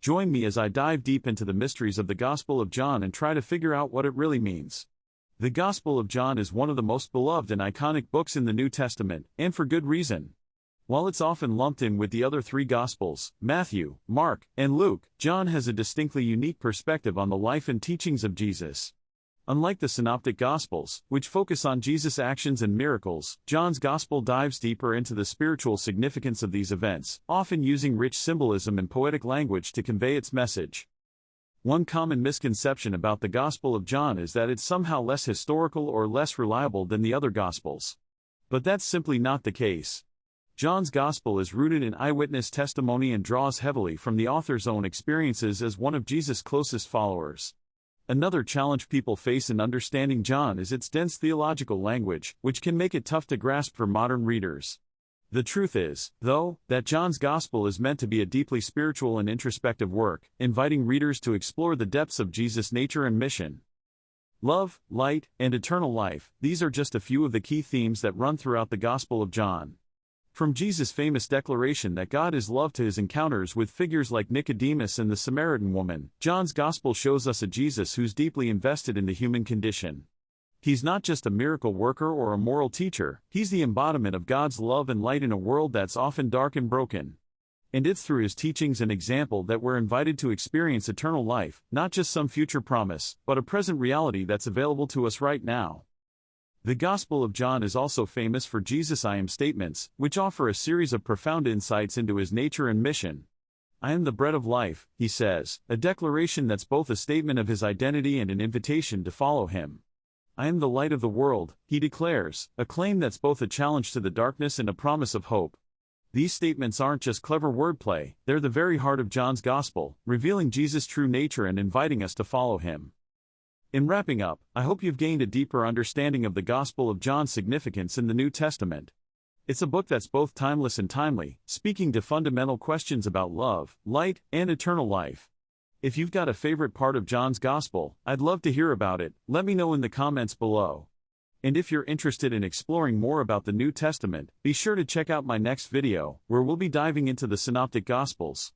Join me as I dive deep into the mysteries of the Gospel of John and try to figure out what it really means. The Gospel of John is one of the most beloved and iconic books in the New Testament, and for good reason. While it's often lumped in with the other three Gospels, Matthew, Mark, and Luke, John has a distinctly unique perspective on the life and teachings of Jesus. Unlike the Synoptic Gospels, which focus on Jesus' actions and miracles, John's Gospel dives deeper into the spiritual significance of these events, often using rich symbolism and poetic language to convey its message. One common misconception about the Gospel of John is that it's somehow less historical or less reliable than the other Gospels. But that's simply not the case. John's Gospel is rooted in eyewitness testimony and draws heavily from the author's own experiences as one of Jesus' closest followers. Another challenge people face in understanding John is its dense theological language, which can make it tough to grasp for modern readers. The truth is, though, that John's Gospel is meant to be a deeply spiritual and introspective work, inviting readers to explore the depths of Jesus' nature and mission. Love, light, and eternal life, these are just a few of the key themes that run throughout the Gospel of John. From Jesus' famous declaration that God is love to his encounters with figures like Nicodemus and the Samaritan woman, John's Gospel shows us a Jesus who's deeply invested in the human condition. He's not just a miracle worker or a moral teacher, he's the embodiment of God's love and light in a world that's often dark and broken. And it's through his teachings and example that we're invited to experience eternal life, not just some future promise, but a present reality that's available to us right now. The Gospel of John is also famous for Jesus' I am statements, which offer a series of profound insights into his nature and mission. I am the bread of life, he says, a declaration that's both a statement of his identity and an invitation to follow him. I am the light of the world, he declares, a claim that's both a challenge to the darkness and a promise of hope. These statements aren't just clever wordplay, they're the very heart of John's Gospel, revealing Jesus' true nature and inviting us to follow him. In wrapping up, I hope you've gained a deeper understanding of the Gospel of John's significance in the New Testament. It's a book that's both timeless and timely, speaking to fundamental questions about love, light, and eternal life. If you've got a favorite part of John's Gospel, I'd love to hear about it. Let me know in the comments below. And if you're interested in exploring more about the New Testament, be sure to check out my next video, where we'll be diving into the Synoptic Gospels.